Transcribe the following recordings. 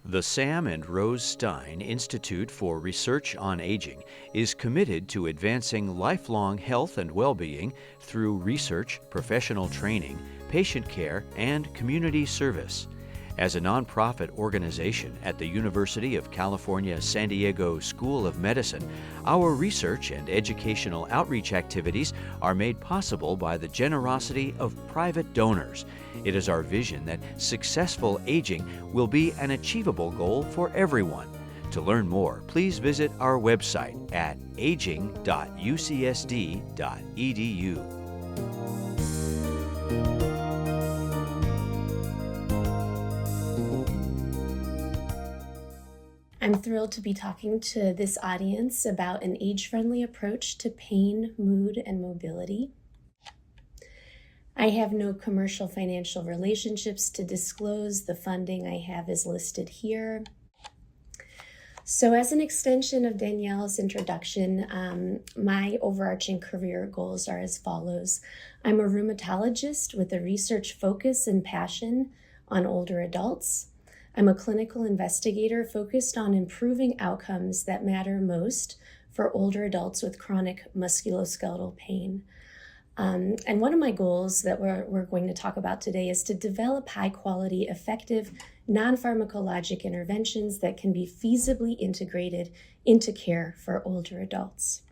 The Sam and Rose Stein Institute for Research on Aging is committed to advancing lifelong health and well-being through research, professional training, patient care, and community service. As a nonprofit organization at the University of California, San Diego School of Medicine, our research and educational outreach activities are made possible by the generosity of private donors. It is our vision that successful aging will be an achievable goal for everyone. To learn more, please visit our website at aging.ucsd.edu. I'm thrilled to be talking to this audience about an age-friendly approach to pain, mood, and mobility. I have no commercial financial relationships to disclose. The funding I have is listed here. So as an extension of Danielle's introduction, my overarching career goals are as follows. I'm a rheumatologist with a research focus and passion on older adults. I'm a clinical investigator focused on improving outcomes that matter most for older adults with chronic musculoskeletal pain. And one of my goals that we're going to talk about today is to develop high-quality, effective, non-pharmacologic interventions that can be feasibly integrated into care for older adults.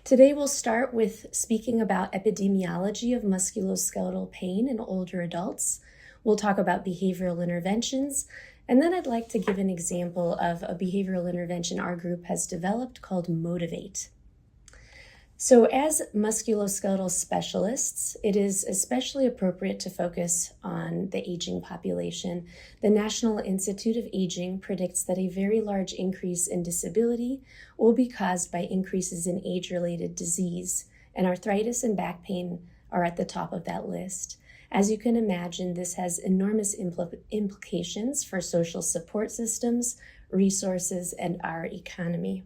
Today we'll start with speaking about epidemiology of musculoskeletal pain in older adults. We'll talk about behavioral interventions, and then I'd like to give an example of a behavioral intervention our group has developed called Motivate. So as musculoskeletal specialists, it is especially appropriate to focus on the aging population. The National Institute of Aging predicts that a very large increase in disability will be caused by increases in age-related disease, and arthritis and back pain are at the top of that list. As you can imagine, this has enormous implications for social support systems, resources, and our economy.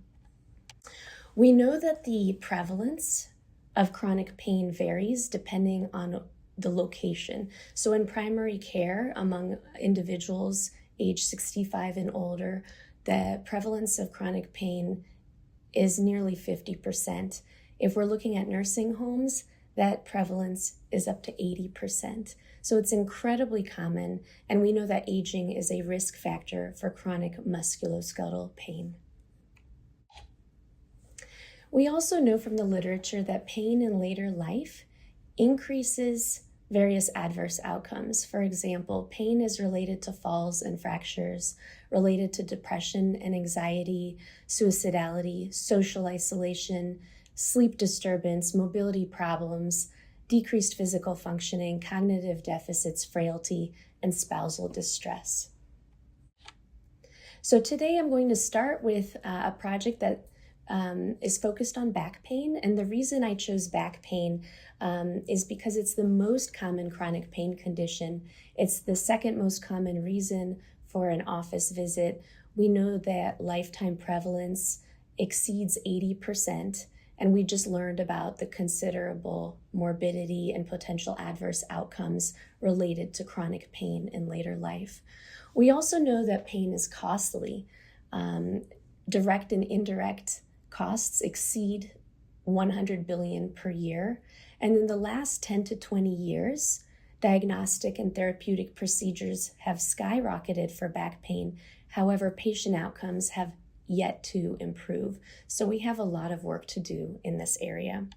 We know that the prevalence of chronic pain varies depending on the location. So in primary care, among individuals age 65 and older, the prevalence of chronic pain is nearly 50%. If we're looking at nursing homes, that prevalence is up to 80%. So it's incredibly common, and we know that aging is a risk factor for chronic musculoskeletal pain. We also know from the literature that pain in later life increases various adverse outcomes. For example, pain is related to falls and fractures, related to depression and anxiety, suicidality, social isolation, sleep disturbance, mobility problems, decreased physical functioning, cognitive deficits, frailty, and spousal distress. So today I'm going to start with a project that is focused on back pain. And the reason I chose back pain is because it's the most common chronic pain condition. It's the second most common reason for an office visit. We know that lifetime prevalence exceeds 80%. And we just learned about the considerable morbidity and potential adverse outcomes related to chronic pain in later life. We also know that pain is costly. Direct and indirect costs exceed $100 billion per year. And in the last 10 to 20 years, diagnostic and therapeutic procedures have skyrocketed for back pain. However, patient outcomes have yet to improve. So we have a lot of work to do in this area.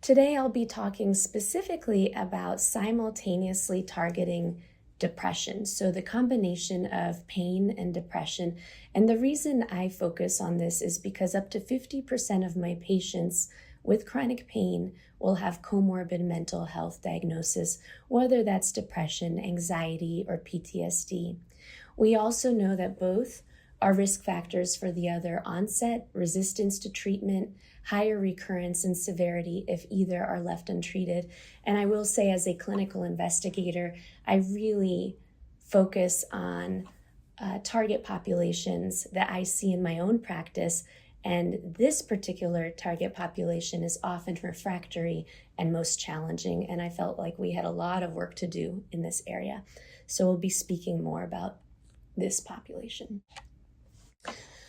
Today, I'll be talking specifically about simultaneously targeting depression. So the combination of pain and depression. And the reason I focus on this is because up to 50% of my patients with chronic pain will have comorbid mental health diagnosis, whether that's depression, anxiety, or PTSD. We also know that both are risk factors for the other onset, resistance to treatment, higher recurrence and severity if either are left untreated. And I will say, as a clinical investigator, I really focus on target populations that I see in my own practice And this particular target population is often refractory and most challenging. And I felt like we had a lot of work to do in this area. So we'll be speaking more about this population.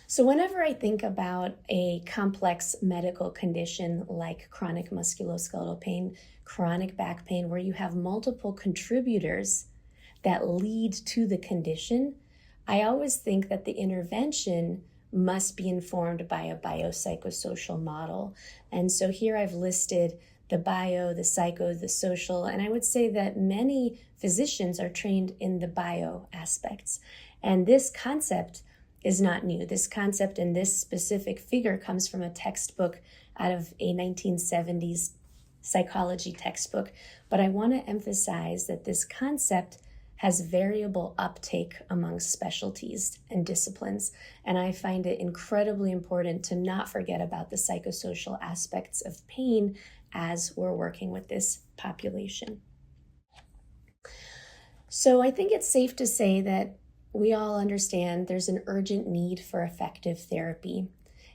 So whenever I think about a complex medical condition like chronic musculoskeletal pain, chronic back pain, where you have multiple contributors that lead to the condition, I always think that the intervention must be informed by a biopsychosocial model. And so here I've listed the bio, the psycho, the social, and I would say that many physicians are trained in the bio aspects. And this concept is not new. This concept and this specific figure comes from a textbook out of a 1970s psychology textbook. But I want to emphasize that this concept has variable uptake among specialties and disciplines. And I find it incredibly important to not forget about the psychosocial aspects of pain as we're working with this population. So I think it's safe to say that we all understand there's an urgent need for effective therapy,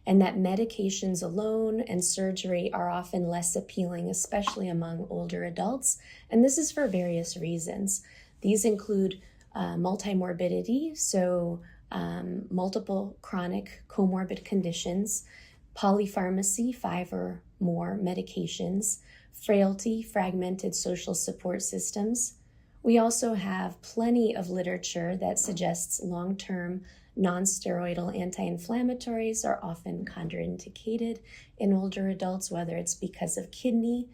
and that medications alone and surgery are often less appealing, especially among older adults. And this is for various reasons. These include multimorbidity, so multiple chronic comorbid conditions, polypharmacy, 5 or more medications, frailty, fragmented social support systems. We also have plenty of literature that suggests long-term non-steroidal anti-inflammatories are often contraindicated in older adults, whether it's because of kidney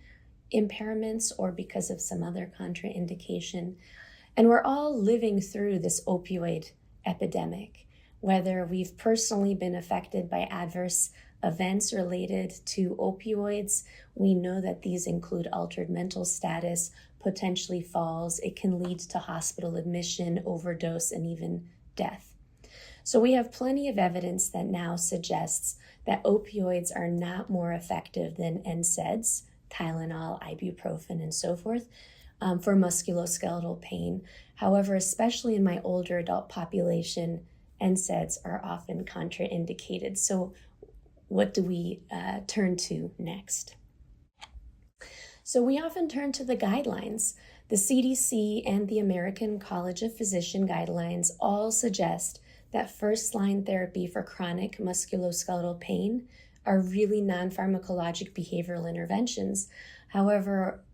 impairments or because of some other contraindication. And we're all living through this opioid epidemic, whether we've personally been affected by adverse events related to opioids. We know that these include altered mental status, potentially falls. It can lead to hospital admission, overdose, and even death. So we have plenty of evidence that now suggests that opioids are not more effective than NSAIDs, Tylenol, ibuprofen, and so forth, for musculoskeletal pain. However, especially in my older adult population, NSAIDs are often contraindicated. So what do we turn to next? So we often turn to the guidelines. The CDC and the American College of Physicians guidelines all suggest that first-line therapy for chronic musculoskeletal pain are really non-pharmacologic behavioral interventions. However,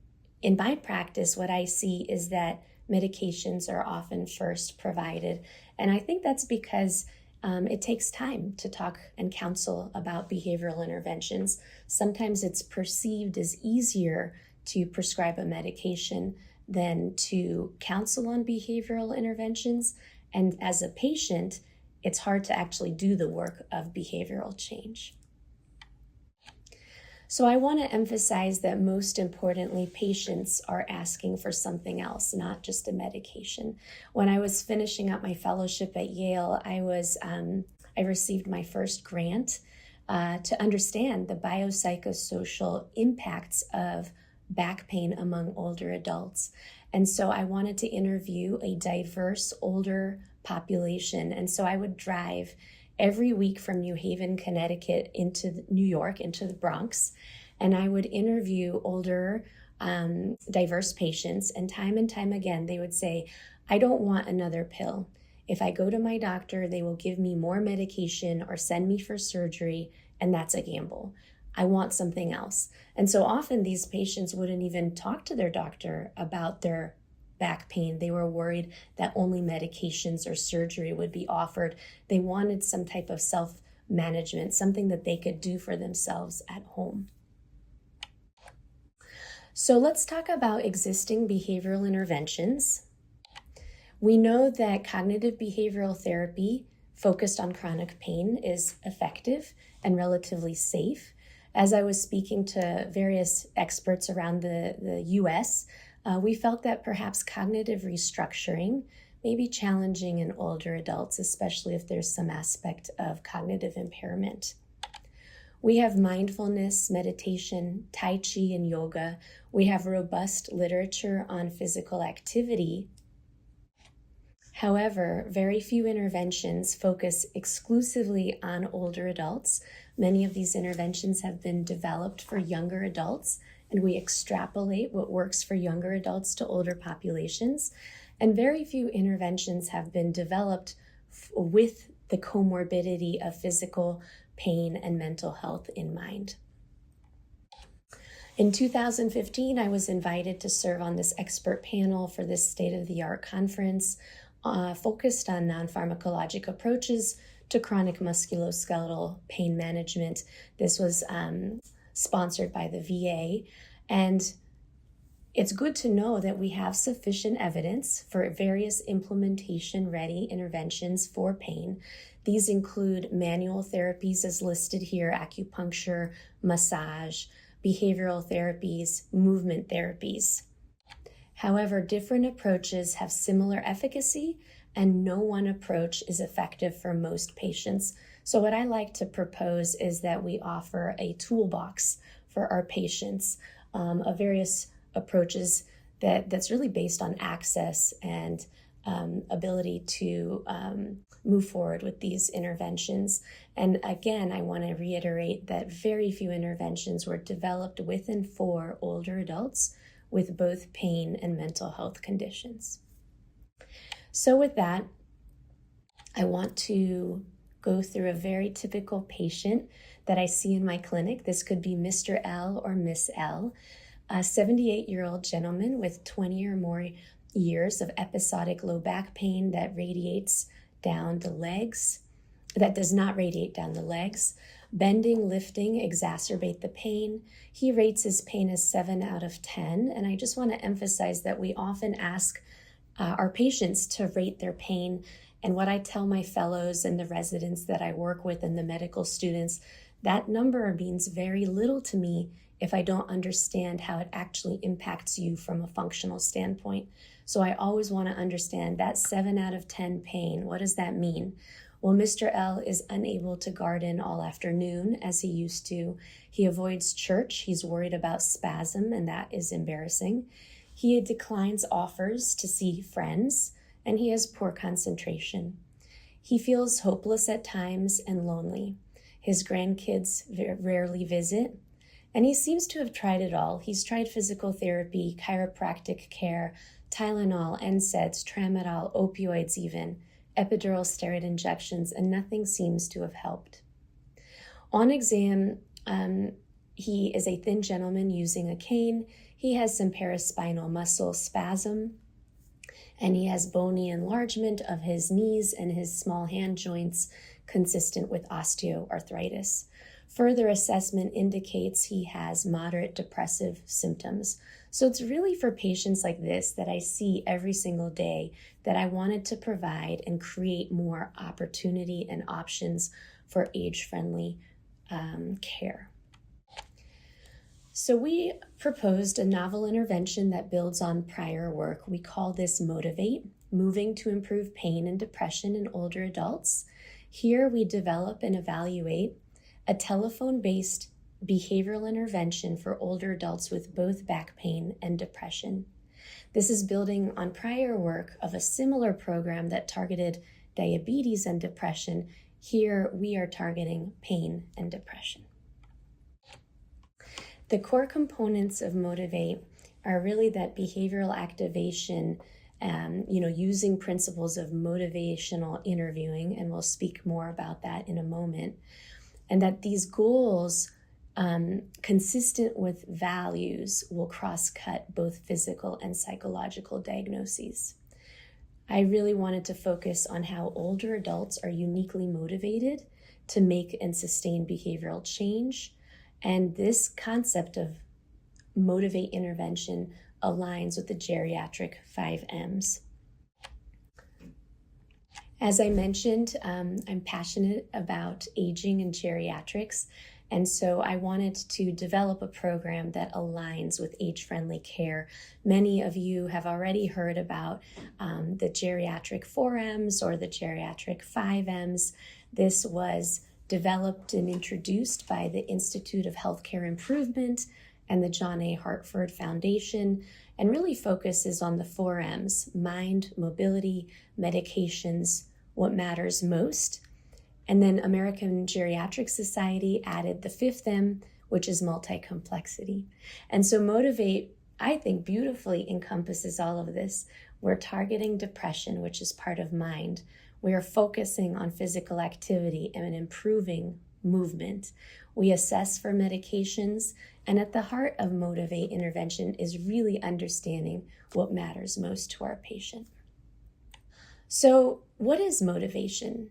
in my practice, what I see is that medications are often first provided. And I think that's because it takes time to talk and counsel about behavioral interventions. Sometimes it's perceived as easier to prescribe a medication than to counsel on behavioral interventions. And as a patient, it's hard to actually do the work of behavioral change. So I want to emphasize that most importantly, patients are asking for something else, not just a medication. When I was finishing up my fellowship at Yale, I received my first grant to understand the biopsychosocial impacts of back pain among older adults. And so I wanted to interview a diverse older population. And so I would drive every week from New Haven, Connecticut into New York, into the Bronx, and I would interview older, diverse patients. And time again, they would say, I don't want another pill. If I go to my doctor, they will give me more medication or send me for surgery, and that's a gamble. I want something else. And so often these patients wouldn't even talk to their doctor about their back pain. They were worried that only medications or surgery would be offered. They wanted some type of self-management, something that they could do for themselves at home. So let's talk about existing behavioral interventions. We know that cognitive behavioral therapy focused on chronic pain is effective and relatively safe. As I was speaking to various experts around the US, we felt that perhaps cognitive restructuring may be challenging in older adults, especially if there's some aspect of cognitive impairment. We have mindfulness, meditation, Tai Chi, and yoga. We have robust literature on physical activity. However, very few interventions focus exclusively on older adults. Many of these interventions have been developed for younger adults, and we extrapolate what works for younger adults to older populations. And very few interventions have been developed with the comorbidity of physical pain and mental health in mind. In 2015, I was invited to serve on this expert panel for this state-of-the-art conference focused on non-pharmacologic approaches to chronic musculoskeletal pain management. This was sponsored by the VA, and it's good to know that we have sufficient evidence for various implementation-ready interventions for pain. These include manual therapies as listed here, acupuncture, massage, behavioral therapies, movement therapies. However, different approaches have similar efficacy, and no one approach is effective for most patients. So what I like to propose is that we offer a toolbox for our patients of various approaches that's really based on access and ability to move forward with these interventions. And again, I want to reiterate that very few interventions were developed with and for older adults with both pain and mental health conditions. So with that, I want to go through a very typical patient that I see in my clinic. This could be Mr. L or Miss L, a 78-year-old gentleman with 20 or more years of episodic low back pain that radiates down the legs, that does not radiate down the legs. Bending, lifting exacerbate the pain. He rates his pain as 7 out of 10. And I just want to emphasize that we often ask our patients to rate their pain. And what I tell my fellows and the residents that I work with and the medical students, that number means very little to me if I don't understand how it actually impacts you from a functional standpoint. So I always want to understand that 7 out of 10 pain. What does that mean? Well, Mr. L is unable to garden all afternoon as he used to. He avoids church. He's worried about spasm, and that is embarrassing. He declines offers to see friends, and he has poor concentration. He feels hopeless at times and lonely. His grandkids rarely visit, and he seems to have tried it all. He's tried physical therapy, chiropractic care, Tylenol, NSAIDs, tramadol, opioids even, epidural steroid injections, and nothing seems to have helped. On exam, he is a thin gentleman using a cane. He has some paraspinal muscle spasm, and he has bony enlargement of his knees and his small hand joints consistent with osteoarthritis. Further assessment indicates he has moderate depressive symptoms. So it's really for patients like this that I see every single day that I wanted to provide and create more opportunity and options for age-friendly care. So we proposed a novel intervention that builds on prior work. We call this Motivate, Moving to Improve Pain and Depression in Older Adults. Here we develop and evaluate a telephone-based behavioral intervention for older adults with both back pain and depression. This is building on prior work of a similar program that targeted diabetes and depression. Here we are targeting pain and depression. The core components of Motivate are really that behavioral activation, using principles of motivational interviewing, and we'll speak more about that in a moment, and that these goals consistent with values will cross-cut both physical and psychological diagnoses. I really wanted to focus on how older adults are uniquely motivated to make and sustain behavioral change, and this concept of Motivate intervention aligns with the geriatric 5 M's. As I mentioned, I'm passionate about aging and geriatrics, and so I wanted to develop a program that aligns with age-friendly care. Many of you have already heard about the geriatric 4 M's or the geriatric 5 M's. This was developed and introduced by the Institute of Healthcare Improvement and the John A. Hartford Foundation, and really focuses on the 4 M's: mind, mobility, medications, what matters most. And then American Geriatrics Society added the 5th M, which is multi-complexity. And so Motivate, I think, beautifully encompasses all of this. We're targeting depression, which is part of mind. We are focusing on physical activity and improving movement. We assess for medications, and at the heart of Motivate intervention is really understanding what matters most to our patient. So what is motivation?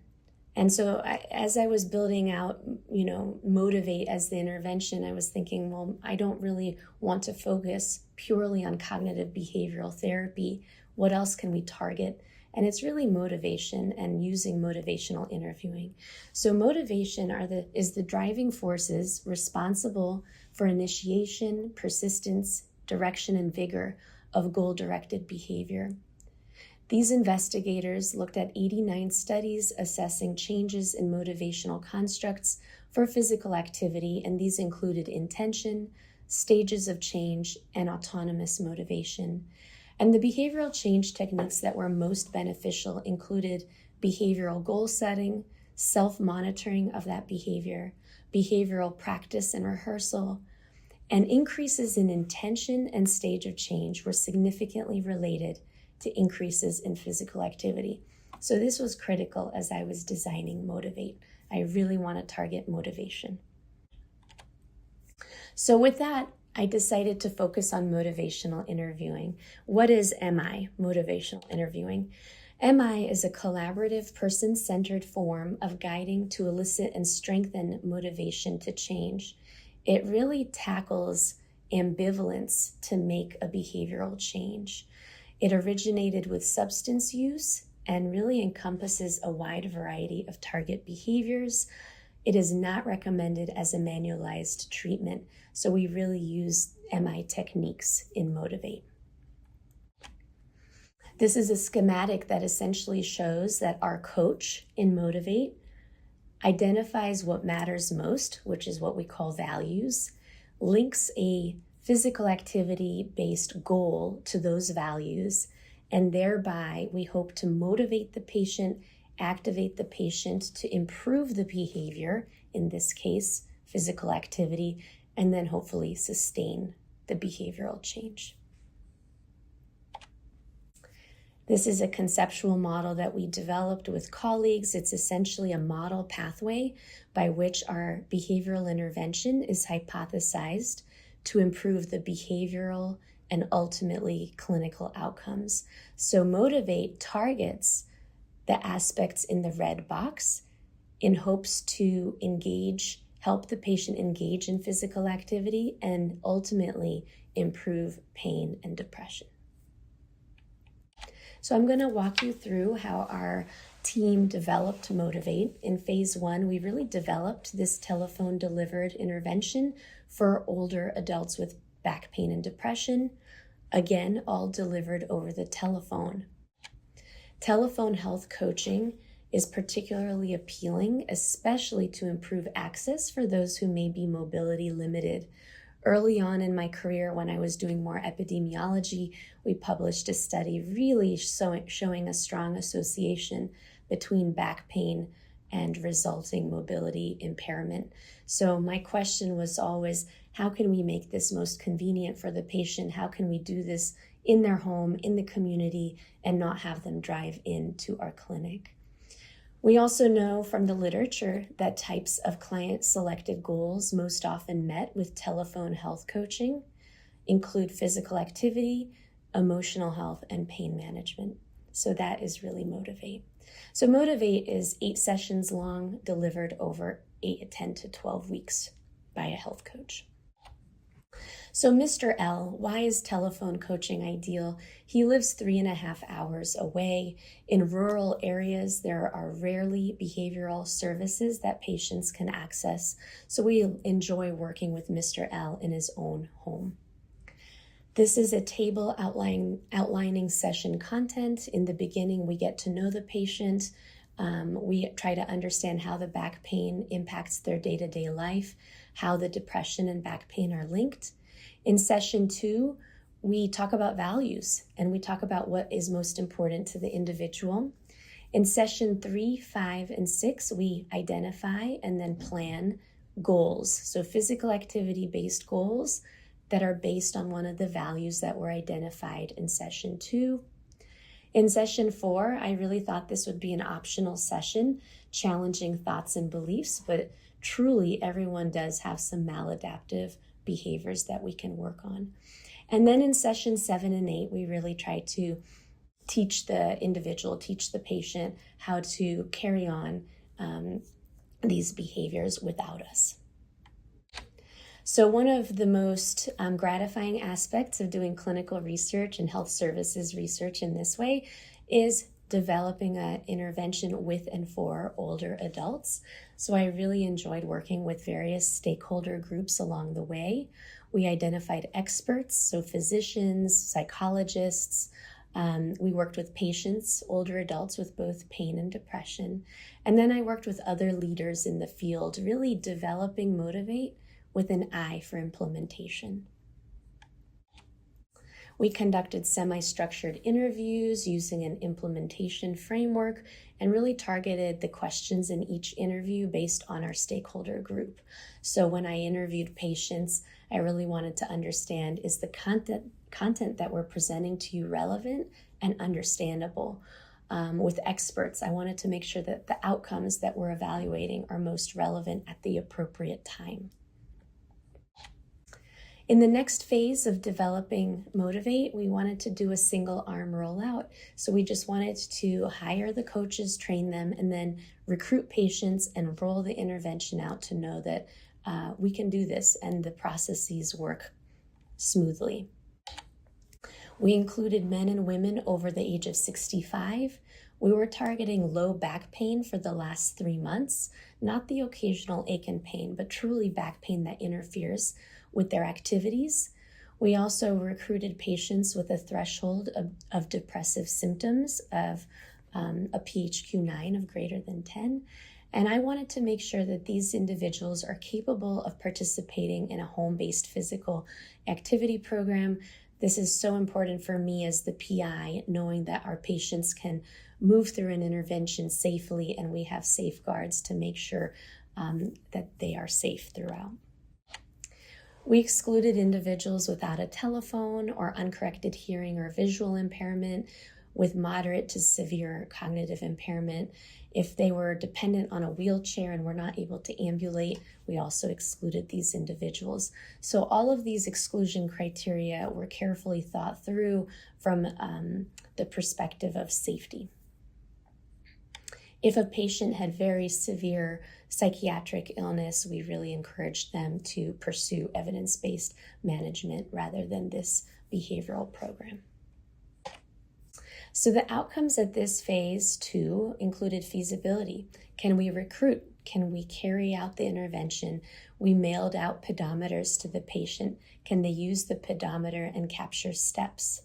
And so as I was building out, Motivate as the intervention, I was thinking, well, I don't really want to focus purely on cognitive behavioral therapy. What else can we target? And it's really motivation and using motivational interviewing. So motivation is the driving forces responsible for initiation, persistence, direction, and vigor of goal-directed behavior. These investigators looked at 89 studies assessing changes in motivational constructs for physical activity, and these included intention, stages of change, and autonomous motivation. And the behavioral change techniques that were most beneficial included behavioral goal setting, self-monitoring of that behavior, behavioral practice and rehearsal, and increases in intention and stage of change were significantly related to increases in physical activity. So this was critical as I was designing Motivate. I really want to target motivation. So with that, I decided to focus on motivational interviewing. What is MI, motivational interviewing? MI is a collaborative, person-centered form of guiding to elicit and strengthen motivation to change. It really tackles ambivalence to make a behavioral change. It originated with substance use and really encompasses a wide variety of target behaviors. It is not recommended as a manualized treatment, so we really use MI techniques in Motivate. This is a schematic that essentially shows that our coach in Motivate identifies what matters most, which is what we call values, links a physical activity-based goal to those values, and thereby we hope to motivate the patient, activate the patient to improve the behavior, in this case, physical activity, and then hopefully sustain the behavioral change. This is a conceptual model that we developed with colleagues. It's essentially a model pathway by which our behavioral intervention is hypothesized to improve the behavioral and ultimately clinical outcomes. So Motivate targets the aspects in the red box in hopes to help the patient engage in physical activity and ultimately improve pain and depression. So I'm going to walk you through how our team developed Motivate. In phase 1, we really developed this telephone-delivered intervention for older adults with back pain and depression. Again, all delivered over the telephone. Telephone health coaching is particularly appealing, especially to improve access for those who may be mobility limited. Early on in my career, when I was doing more epidemiology, we published a study really showing a strong association between back pain and resulting mobility impairment. So my question was always, how can we make this most convenient for the patient? How can we do this in their home, in the community, and not have them drive into our clinic? We also know from the literature that types of client-selected goals most often met with telephone health coaching include physical activity, emotional health, and pain management. So that is really Motivate. So Motivate is 8 sessions long, delivered over 10 to 12 weeks by a health coach. So Mr. L, why is telephone coaching ideal? He lives 3.5 hours away. In rural areas, there are rarely behavioral services that patients can access. So we enjoy working with Mr. L in his own home. This is a table outlining session content. In the beginning, we get to know the patient. We try to understand how the back pain impacts their day-to-day life, how the depression and back pain are linked. In session 2, we talk about values and we talk about what is most important to the individual. In session 3, 5, and 6, we identify and then plan goals. So physical activity-based goals that are based on one of the values that were identified in session 2. In session 4, I really thought this would be an optional session, challenging thoughts and beliefs, but truly everyone does have some maladaptive behaviors that we can work on. And then in session 7 and 8, we really try to teach the individual, teach the patient how to carry on these behaviors without us. So one of the most gratifying aspects of doing clinical research and health services research in this way is developing an intervention with and for older adults. So I really enjoyed working with various stakeholder groups along the way. We identified experts, so physicians, psychologists. We worked with patients, older adults with both pain and depression. And then I worked with other leaders in the field, really developing Motivate with an eye for implementation. We conducted semi-structured interviews using an implementation framework and really targeted the questions in each interview based on our stakeholder group. So when I interviewed patients, I really wanted to understand, is the content that we're presenting to you relevant and understandable? With experts, I wanted to make sure that the outcomes that we're evaluating are most relevant at the appropriate time. In the next phase of developing Motivate, we wanted to do a single arm rollout. So we just wanted to hire the coaches, train them, and then recruit patients and roll the intervention out to know that we can do this and the processes work smoothly. We included men and women over the age of 65. We were targeting low back pain for the last 3 months, not the occasional ache and pain, but truly back pain that interferes with their activities. We also recruited patients with a threshold of depressive symptoms of a PHQ-9 of greater than 10. And I wanted to make sure that these individuals are capable of participating in a home-based physical activity program. This is so important for me as the PI, knowing that our patients can move through an intervention safely and we have safeguards to make sure that they are safe throughout. We excluded individuals without a telephone or uncorrected hearing or visual impairment with moderate to severe cognitive impairment. If they were dependent on a wheelchair and were not able to ambulate, we also excluded these individuals. So all of these exclusion criteria were carefully thought through from the perspective of safety. If a patient had very severe psychiatric illness, we really encouraged them to pursue evidence-based management rather than this behavioral program. So the outcomes at this phase 2 included feasibility. Can we recruit? Can we carry out the intervention? We mailed out pedometers to the patient. Can they use the pedometer and capture steps?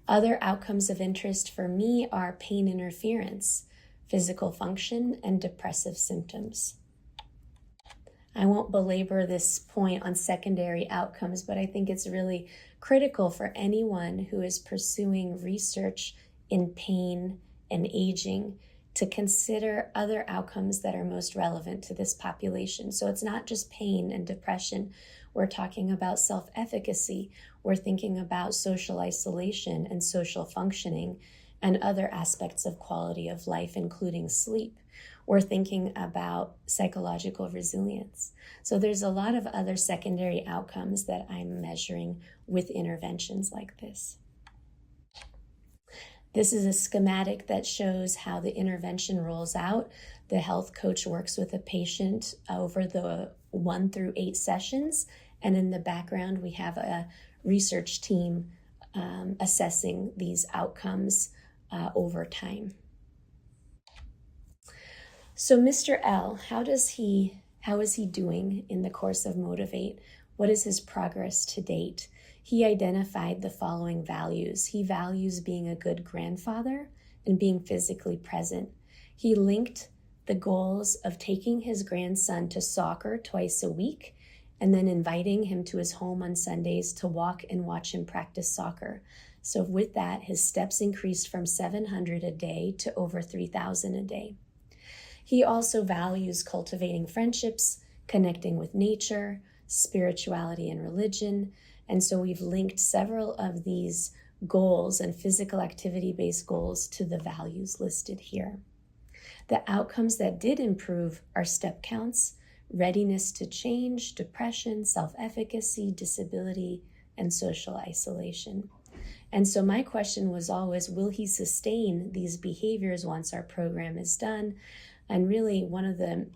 Other outcomes of interest for me are pain interference, physical function, and depressive symptoms. I won't belabor this point on secondary outcomes, but I think it's really critical for anyone who is pursuing research in pain and aging to consider other outcomes that are most relevant to this population. So it's not just pain and depression. We're talking about self-efficacy. We're thinking about social isolation and social functioning and other aspects of quality of life, including sleep. We're thinking about psychological resilience. So there's a lot of other secondary outcomes that I'm measuring with interventions like this. This is a schematic that shows how the intervention rolls out. The health coach works with a patient over the 1 through 8 sessions, and in the background we have a research team assessing these outcomes over time. So Mr. L, how is he doing in the course of Motivate? What is his progress to date? He identified the following values. He values being a good grandfather and being physically present. He linked the goals of taking his grandson to soccer twice a week and then inviting him to his home on Sundays to walk and watch him practice soccer. So with that, his steps increased from 700 a day to over 3,000 a day. He also values cultivating friendships, connecting with nature, spirituality, and religion. And so we've linked several of these goals and physical activity-based goals to the values listed here. The outcomes that did improve are step counts, readiness to change, depression, self-efficacy, disability, and social isolation. And so my question was always, will he sustain these behaviors once our program is done? And really, one of the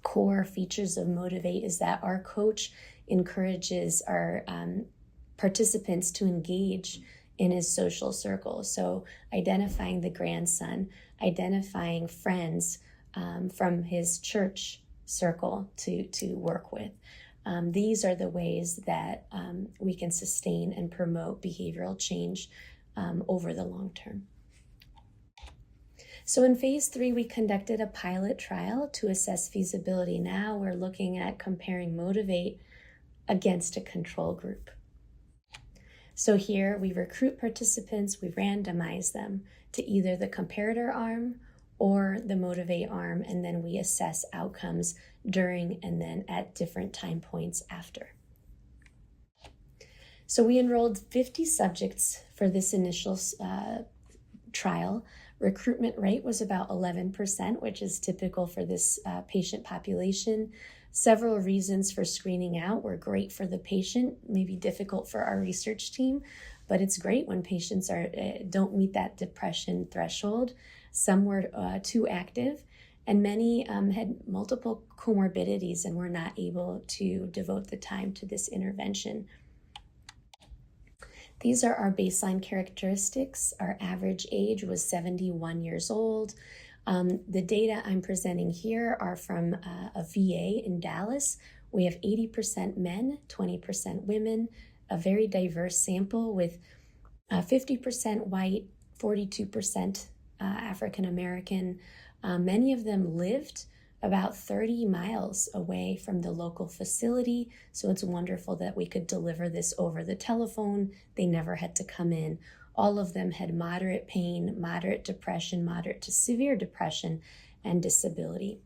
core features of Motivate is that our coach encourages our participants to engage in his social circle. So identifying the grandson, identifying friends from his church circle to work with. These are the ways that we can sustain and promote behavioral change over the long term. So in phase 3, we conducted a pilot trial to assess feasibility. Now we're looking at comparing Motivate against a control group. So here we recruit participants, we randomize them to either the comparator arm or the Motivate arm, and then we assess outcomes during and then at different time points after. So we enrolled 50 subjects for this initial trial. Recruitment rate was about 11%, which is typical for this patient population. Several reasons for screening out were great for the patient, maybe difficult for our research team, but it's great when patients don't meet that depression threshold. Some were too active, and many had multiple comorbidities and were not able to devote the time to this intervention. These are our baseline characteristics. Our average age was 71 years old. The data I'm presenting here are from a VA in Dallas. We have 80% men, 20% women, a very diverse sample with 50% white, 42% African American. Many of them lived about 30 miles away from the local facility, so it's wonderful that we could deliver this over the telephone. They never had to come in. All of them had moderate pain, moderate depression, moderate to severe depression, and disability.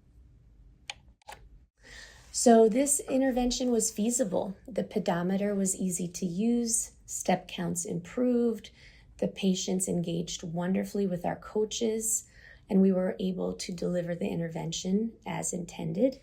So this intervention was feasible. The pedometer was easy to use, step counts improved, the patients engaged wonderfully with our coaches, and we were able to deliver the intervention as intended.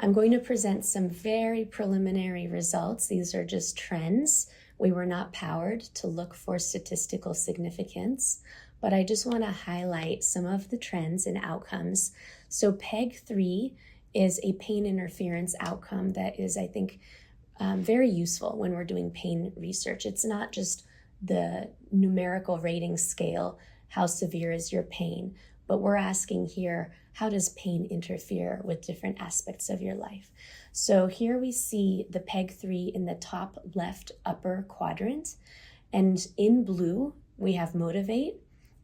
I'm going to present some very preliminary results. These are just trends. We were not powered to look for statistical significance, but I just want to highlight some of the trends and outcomes. So PEG-3 is a pain interference outcome that is, I think, very useful when we're doing pain research. It's not just the numerical rating scale, how severe is your pain, but we're asking here, how does pain interfere with different aspects of your life? So here we see the PEG-3 in the top left upper quadrant, and in blue we have Motivate.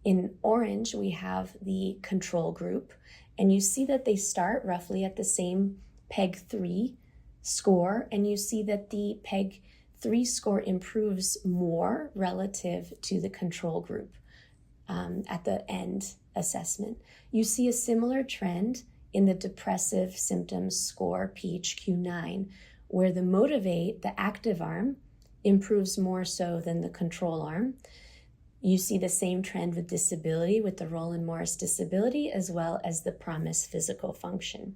In orange we have the control group, and you see that they start roughly at the same PEG-3 score, and you see that the PEG-3 score improves more relative to the control group at the end assessment. You see a similar trend in the depressive symptoms score, PHQ-9, where the Motivate, the active arm, improves more so than the control arm. You see the same trend with disability, with the Roland Morris disability, as well as the PROMIS physical function.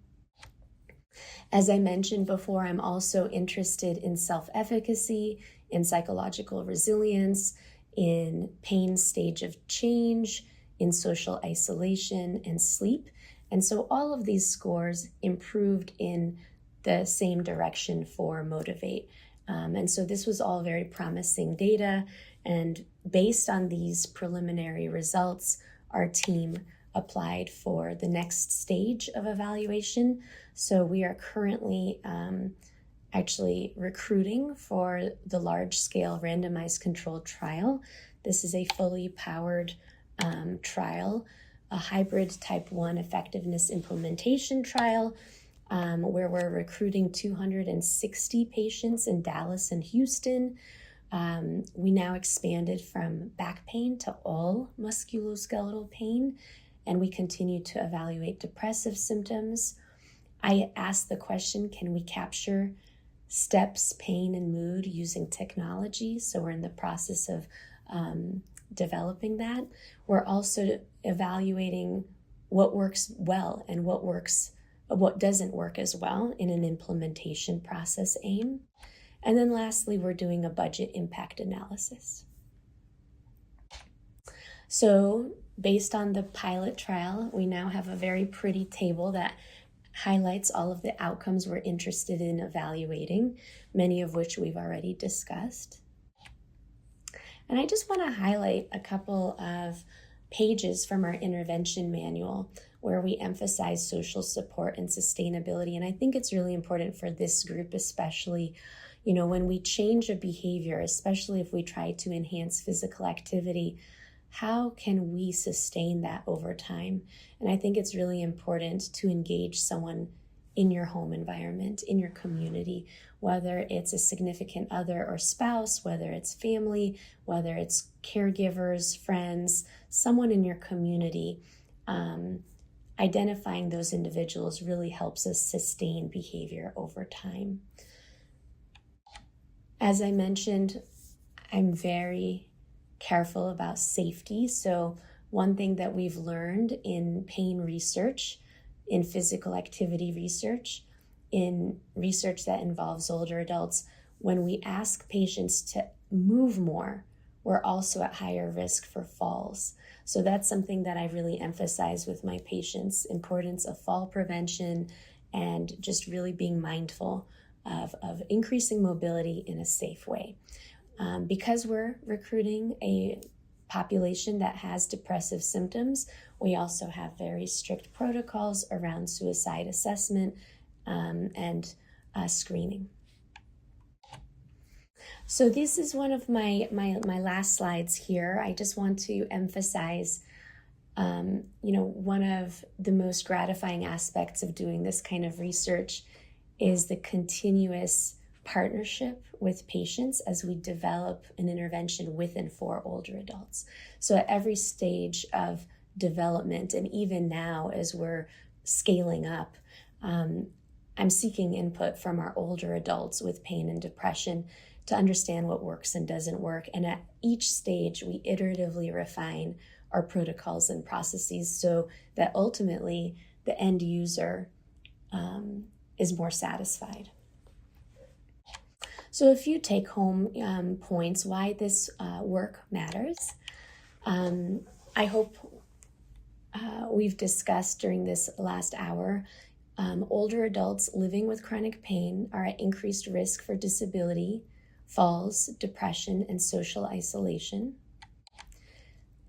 As I mentioned before, I'm also interested in self-efficacy, in psychological resilience, in pain stage of change, in social isolation and sleep. And so all of these scores improved in the same direction for Motivate. And so this was all very promising data. And based on these preliminary results, our team applied for the next stage of evaluation. So we are currently actually recruiting for the large-scale randomized controlled trial. This is a fully powered trial, a hybrid type 1 effectiveness implementation trial where we're recruiting 260 patients in Dallas and Houston. We now expanded from back pain to all musculoskeletal pain, and we continue to evaluate depressive symptoms. I asked the question, can we capture steps, pain, and mood using technology? So we're in the process of developing that. We're also evaluating what works well and what doesn't work as well in an implementation process aim. And then lastly, we're doing a budget impact analysis. So based on the pilot trial, we now have a very pretty table that highlights all of the outcomes we're interested in evaluating, many of which we've already discussed. And I just want to highlight a couple of pages from our intervention manual where we emphasize social support and sustainability. And I think it's really important for this group, especially, when we change a behavior, especially if we try to enhance physical activity, how can we sustain that over time? And I think it's really important to engage someone in your home environment, in your community, whether it's a significant other or spouse, whether it's family, whether it's caregivers, friends, someone in your community. Identifying those individuals really helps us sustain behavior over time. As I mentioned, I'm very careful about safety. So one thing that we've learned in pain research, in physical activity research, in research that involves older adults, when we ask patients to move more, we're also at higher risk for falls. So that's something that I really emphasize with my patients, importance of fall prevention and just really being mindful of increasing mobility in a safe way. Because we're recruiting a population that has depressive symptoms, we also have very strict protocols around suicide assessment and screening. So this is one of my last slides here. I just want to emphasize, one of the most gratifying aspects of doing this kind of research is the continuous partnership with patients as we develop an intervention with and for older adults. So at every stage of development, and even now as we're scaling up, I'm seeking input from our older adults with pain and depression to understand what works and doesn't work. And at each stage, we iteratively refine our protocols and processes so that ultimately the end user is more satisfied. So a few take-home points why this work matters. I hope we've discussed during this last hour, older adults living with chronic pain are at increased risk for disability, falls, depression, and social isolation.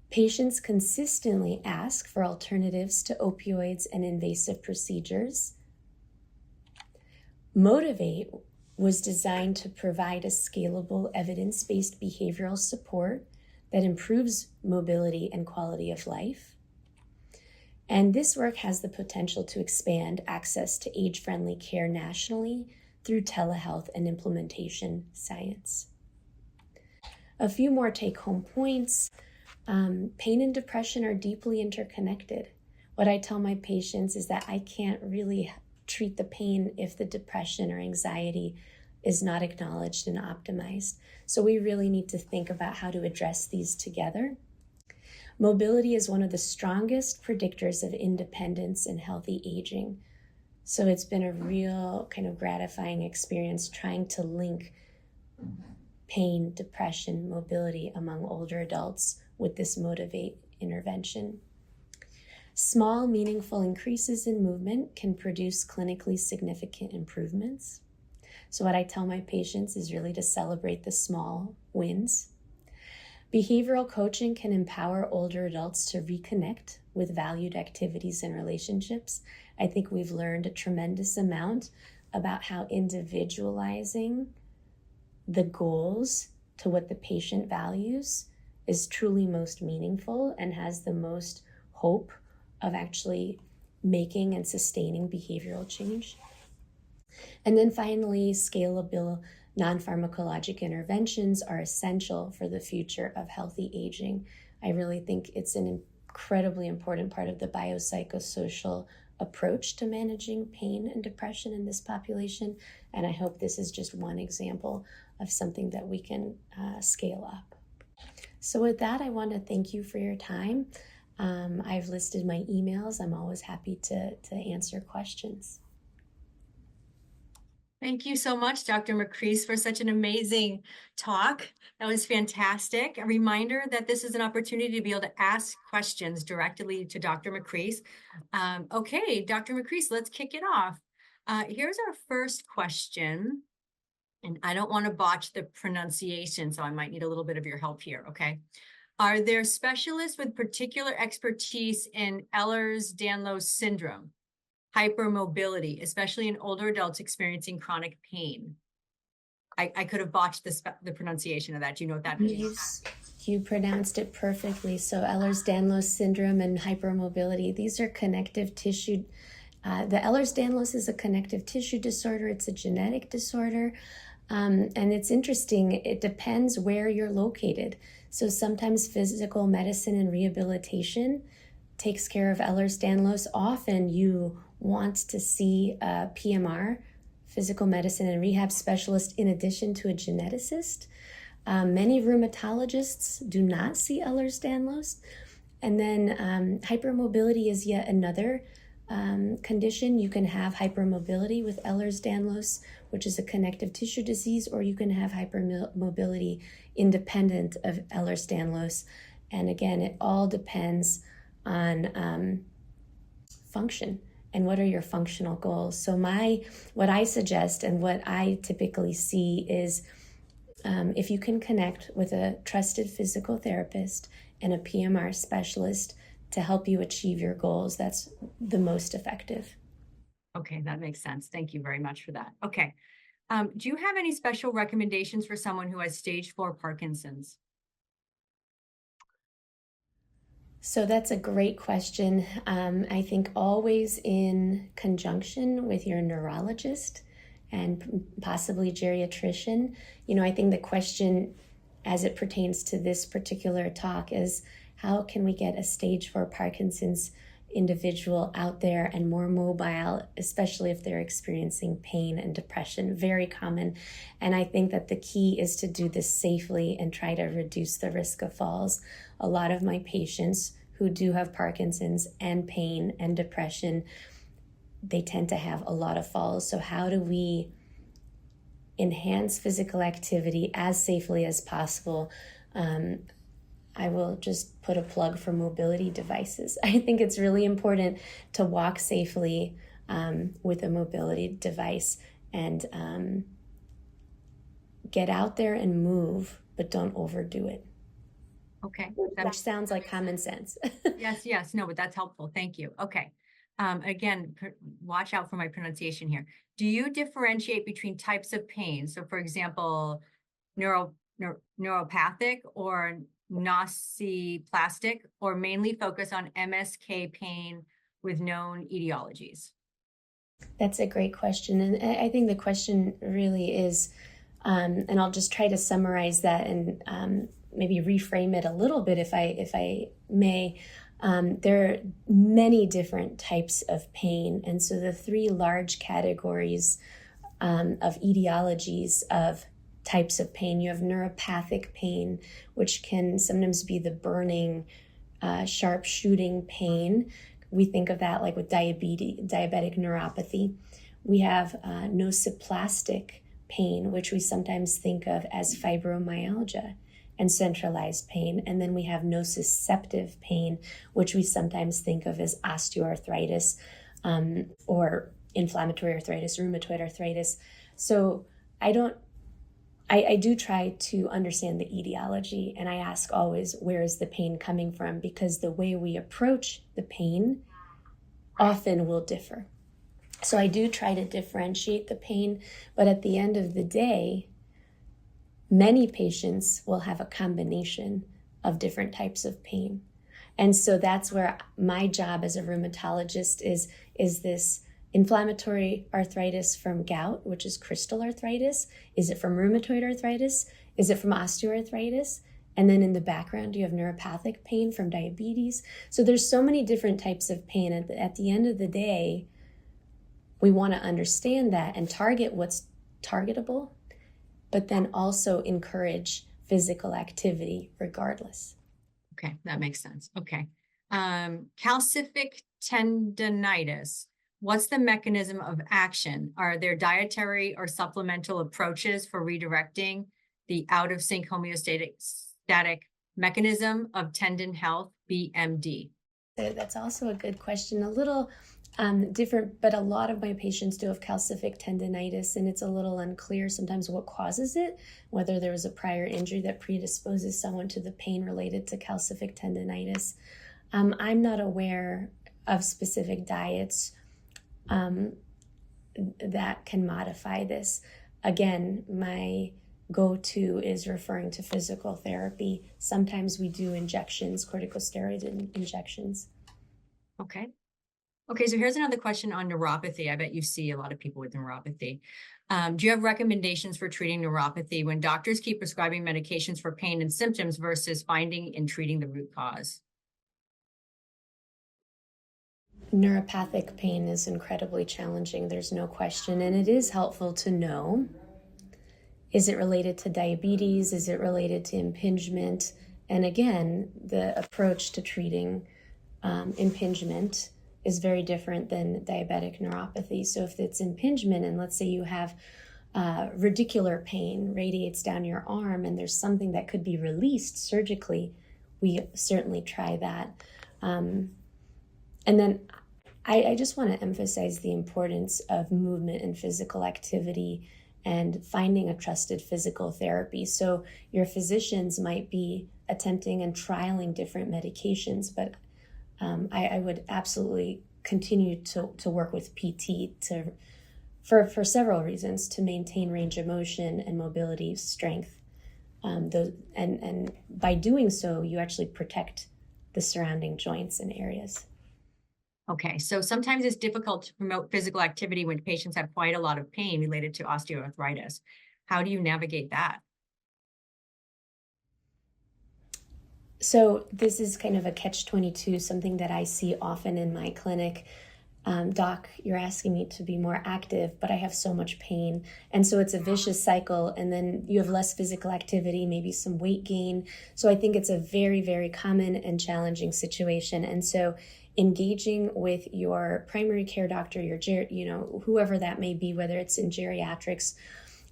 Patients consistently ask for alternatives to opioids and invasive procedures. Motivate was designed to provide a scalable, evidence-based behavioral support that improves mobility and quality of life. And this work has the potential to expand access to age-friendly care nationally through telehealth and implementation science. A few more take-home points. Pain and depression are deeply interconnected. What I tell my patients is that I can't really treat the pain if the depression or anxiety is not acknowledged and optimized. So we really need to think about how to address these together. Mobility is one of the strongest predictors of independence and healthy aging. So it's been a real kind of gratifying experience trying to link pain, depression, mobility among older adults with this Motivate intervention. Small, meaningful increases in movement can produce clinically significant improvements. So what I tell my patients is really to celebrate the small wins. Behavioral coaching can empower older adults to reconnect with valued activities and relationships. I think we've learned a tremendous amount about how individualizing the goals to what the patient values is truly most meaningful and has the most hope of actually making and sustaining behavioral change. And then finally, scalable non-pharmacologic interventions are essential for the future of healthy aging. I really think it's an incredibly important part of the biopsychosocial approach to managing pain and depression in this population. And I hope this is just one example of something that we can scale up. So with that, I want to thank you for your time. I've listed my emails. I'm always happy to answer questions. Thank you so much, Dr. Makris, for such an amazing talk. That was fantastic. A reminder that this is an opportunity to be able to ask questions directly to Dr. Makris. Okay, Dr. Makris, let's kick it off. Here's our first question, and I don't want to botch the pronunciation, so I might need a little bit of your help here, okay? Are there specialists with particular expertise in Ehlers-Danlos syndrome? Hypermobility, especially in older adults experiencing chronic pain. I could have botched the pronunciation of that. Do you know what that means? You pronounced it perfectly. So Ehlers-Danlos syndrome and hypermobility, these are connective tissue. The Ehlers-Danlos is a connective tissue disorder. It's a genetic disorder. And it's interesting. It depends where you're located. So sometimes physical medicine and rehabilitation takes care of Ehlers-Danlos. Often you want to see a PMR, physical medicine and rehab specialist, in addition to a geneticist. Many rheumatologists do not see Ehlers-Danlos. And then hypermobility is yet another condition. You can have hypermobility with Ehlers-Danlos, which is a connective tissue disease, or you can have hypermobility independent of Ehlers-Danlos. And again, it all depends on function and what are your functional goals. So what I suggest and what I typically see is if you can connect with a trusted physical therapist and a PMR specialist to help you achieve your goals, that's the most effective. Okay, that makes sense. Thank you very much for that. Okay. Do you have any special recommendations for someone who has stage 4 Parkinson's? So that's a great question. I think always in conjunction with your neurologist and possibly geriatrician. I think the question as it pertains to this particular talk is, how can we get a stage 4 Parkinson's individual out there and more mobile, especially if they're experiencing pain and depression? Very common. And I think that the key is to do this safely and try to reduce the risk of falls. A lot of my patients who do have Parkinson's and pain and depression, they tend to have a lot of falls. So how do we enhance physical activity as safely as possible? I will just put a plug for mobility devices. I think it's really important to walk safely with a mobility device and get out there and move, but don't overdo it. Okay. Which sounds like common sense. Yes. No, but that's helpful. Thank you. Okay. Again, watch out for my pronunciation here. Do you differentiate between types of pain? So for example, neuropathic or nociplastic, or mainly focus on M.Sc pain with known etiologies? That's a great question. And I think the question really is, and I'll just try to summarize that and maybe reframe it a little bit if I may. There are many different types of pain. And so the 3 large categories of etiologies of types of pain, you have neuropathic pain, which can sometimes be the burning, sharp shooting pain. We think of that like with diabetic neuropathy. We have nociplastic pain, which we sometimes think of as fibromyalgia and centralized pain. And then we have nociceptive pain, which we sometimes think of as osteoarthritis or inflammatory arthritis, rheumatoid arthritis. So I do try to understand the etiology, and I ask always, where is the pain coming from? Because the way we approach the pain often will differ. So I do try to differentiate the pain, but at the end of the day, many patients will have a combination of different types of pain. And so that's where my job as a rheumatologist is this inflammatory arthritis from gout, which is crystal arthritis? Is it from rheumatoid arthritis? Is it from osteoarthritis? And then in the background, you have neuropathic pain from diabetes. So there's so many different types of pain. At the end of the day, we want to understand that and target what's targetable, but then also encourage physical activity regardless. Okay, that makes sense. Okay. Calcific tendonitis. What's the mechanism of action? Are there dietary or supplemental approaches for redirecting the out of sync homeostatic mechanism of tendon health, BMD? That's also a good question. A little different, but a lot of my patients do have calcific tendonitis, and it's a little unclear sometimes what causes it, whether there was a prior injury that predisposes someone to the pain related to calcific tendonitis. I'm not aware of specific diets that can modify this. Again, my go-to is referring to physical therapy. Sometimes we do injections, corticosteroid injections. Okay. Okay, so here's another question on neuropathy. I bet you see a lot of people with neuropathy. Do you have recommendations for treating neuropathy when doctors keep prescribing medications for pain and symptoms versus finding and treating the root cause? Neuropathic pain is incredibly challenging, there's no question, and it is helpful to know, is it related to diabetes? Is it related to impingement? And again, the approach to treating impingement is very different than diabetic neuropathy. So if it's impingement, and let's say you have radicular pain radiates down your arm and there's something that could be released surgically, we certainly try that. And then I just want to emphasize the importance of movement and physical activity and finding a trusted physical therapy. So your physicians might be attempting and trialing different medications, but I would absolutely continue to work with PT for several reasons, to maintain range of motion and mobility, strength. And by doing so, you actually protect the surrounding joints and areas. Okay, so sometimes it's difficult to promote physical activity when patients have quite a lot of pain related to osteoarthritis. How do you navigate that? So this is kind of a catch-22, something that I see often in my clinic. Doc, you're asking me to be more active, but I have so much pain. And so it's a vicious cycle, and then you have less physical activity, maybe some weight gain. So I think it's a very, very common and challenging situation. And so engaging with your primary care doctor, whoever that may be, whether it's in geriatrics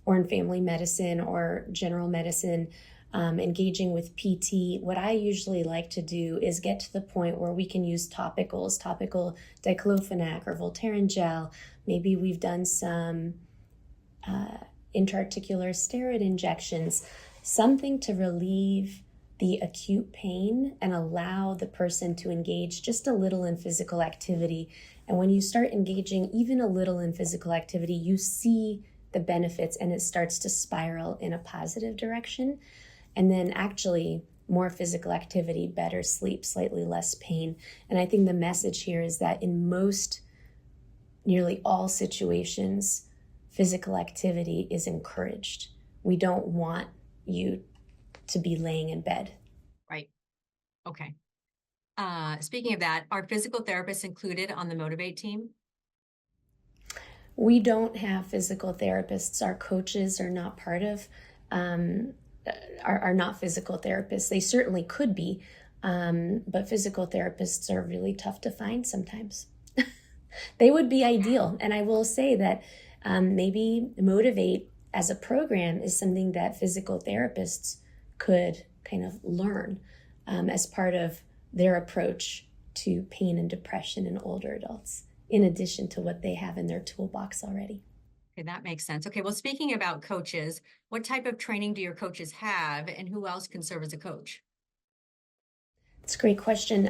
or in family medicine or general medicine, engaging with PT, what I usually like to do is get to the point where we can use topicals, topical diclofenac or Voltaren gel. Maybe we've done some intra-articular steroid injections, something to relieve the acute pain and allow the person to engage just a little in physical activity. And when you start engaging even a little in physical activity, you see the benefits and it starts to spiral in a positive direction. And then actually more physical activity, better sleep, slightly less pain. And I think the message here is that in nearly all situations, physical activity is encouraged. We don't want you to be laying in bed. Right. Okay. Speaking of that, are physical therapists included on the Motivate team? We don't have physical therapists. Our coaches are not part of are not physical therapists. They certainly could be, but physical therapists are really tough to find sometimes. They would be ideal. And I will say that maybe Motivate as a program is something that physical therapists could kind of learn as part of their approach to pain and depression in older adults, in addition to what they have in their toolbox already. Okay, that makes sense. Okay, well, speaking about coaches, what type of training do your coaches have, and who else can serve as a coach? It's a great question.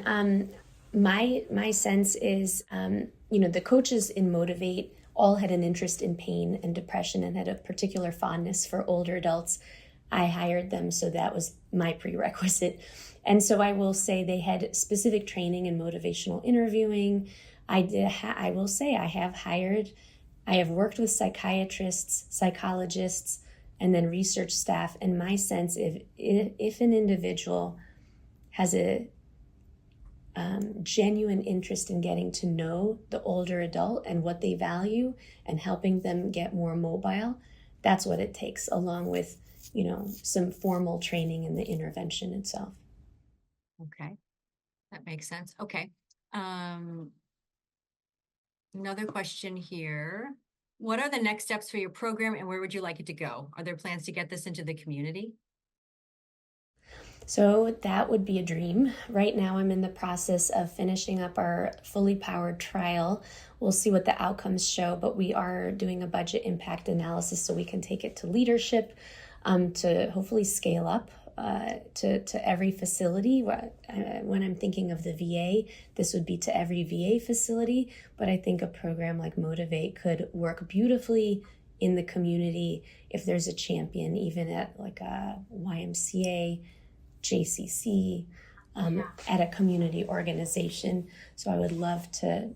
My sense is, the coaches in Motivate all had an interest in pain and depression and had a particular fondness for older adults. I hired them, so that was my prerequisite. And so I will say they had specific training in motivational interviewing. I will say I have worked with psychiatrists, psychologists, and then research staff. And my sense, if an individual has a genuine interest in getting to know the older adult and what they value and helping them get more mobile, that's what it takes, along with, some formal training in the intervention itself. Okay, that makes sense. Okay. Another question here. What are the next steps for your program and where would you like it to go? Are there plans to get this into the community? So that would be a dream. Right now, I'm in the process of finishing up our fully powered trial. We'll see what the outcomes show, but we are doing a budget impact analysis so we can take it to leadership to hopefully scale up to every facility. When I'm thinking of the VA, this would be to every VA facility, but I think a program like Motivate could work beautifully in the community if there's a champion, even at like a YMCA, JCC, at a community organization. So I would love to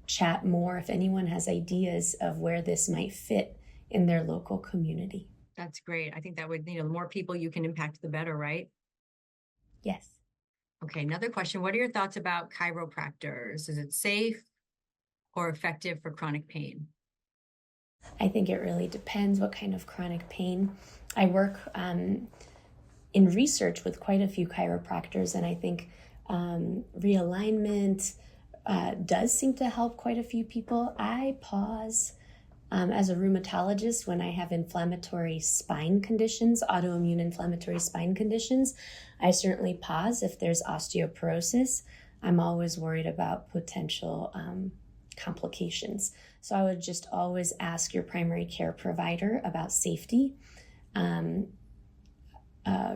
chat more if anyone has ideas of where this might fit in their local community. That's great. I think that would, the more people you can impact, the better, right? Yes. Okay, another question. What are your thoughts about chiropractors? Is it safe or effective for chronic pain? I think it really depends what kind of chronic pain. I work in research with quite a few chiropractors, and I think realignment does seem to help quite a few people. I pause as a rheumatologist when I have inflammatory spine conditions, autoimmune inflammatory spine conditions. I certainly pause if there's osteoporosis. I'm always worried about potential complications. So I would just always ask your primary care provider about safety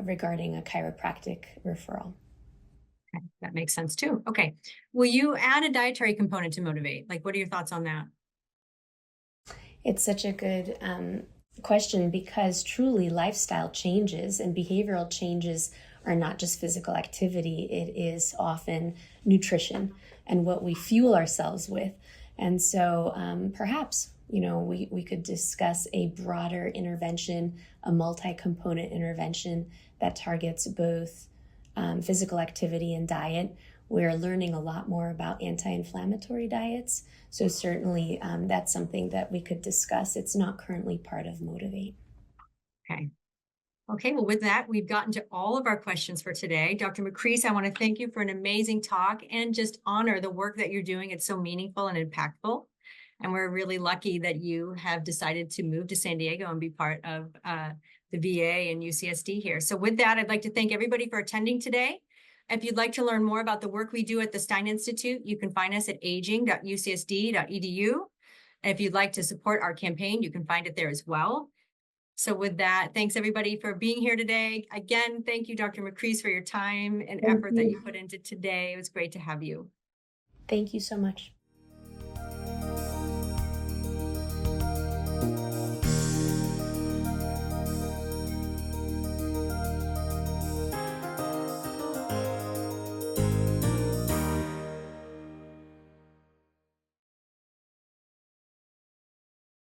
regarding a chiropractic referral. Okay, that makes sense too. Okay. Will you add a dietary component to Motivate? Like, what are your thoughts on that? It's such a good question, because truly lifestyle changes and behavioral changes are not just physical activity. It is often nutrition and what we fuel ourselves with. And so perhaps, we could discuss a broader intervention, a multi-component intervention that targets both physical activity and diet. We're learning a lot more about anti-inflammatory diets. So certainly that's something that we could discuss. It's not currently part of Motivate. Okay. Okay, well, with that, we've gotten to all of our questions for today. Dr. Makris, I want to thank you for an amazing talk and just honor the work that you're doing. It's so meaningful and impactful. And we're really lucky that you have decided to move to San Diego and be part of the VA and UCSD here. So with that, I'd like to thank everybody for attending today. If you'd like to learn more about the work we do at the Stein Institute, you can find us at aging.ucsd.edu. And if you'd like to support our campaign, you can find it there as well. So with that, thanks everybody for being here today. Again, thank you, Dr. Makris, for your time and effort that you put into today. It was great to have you. Thank you so much.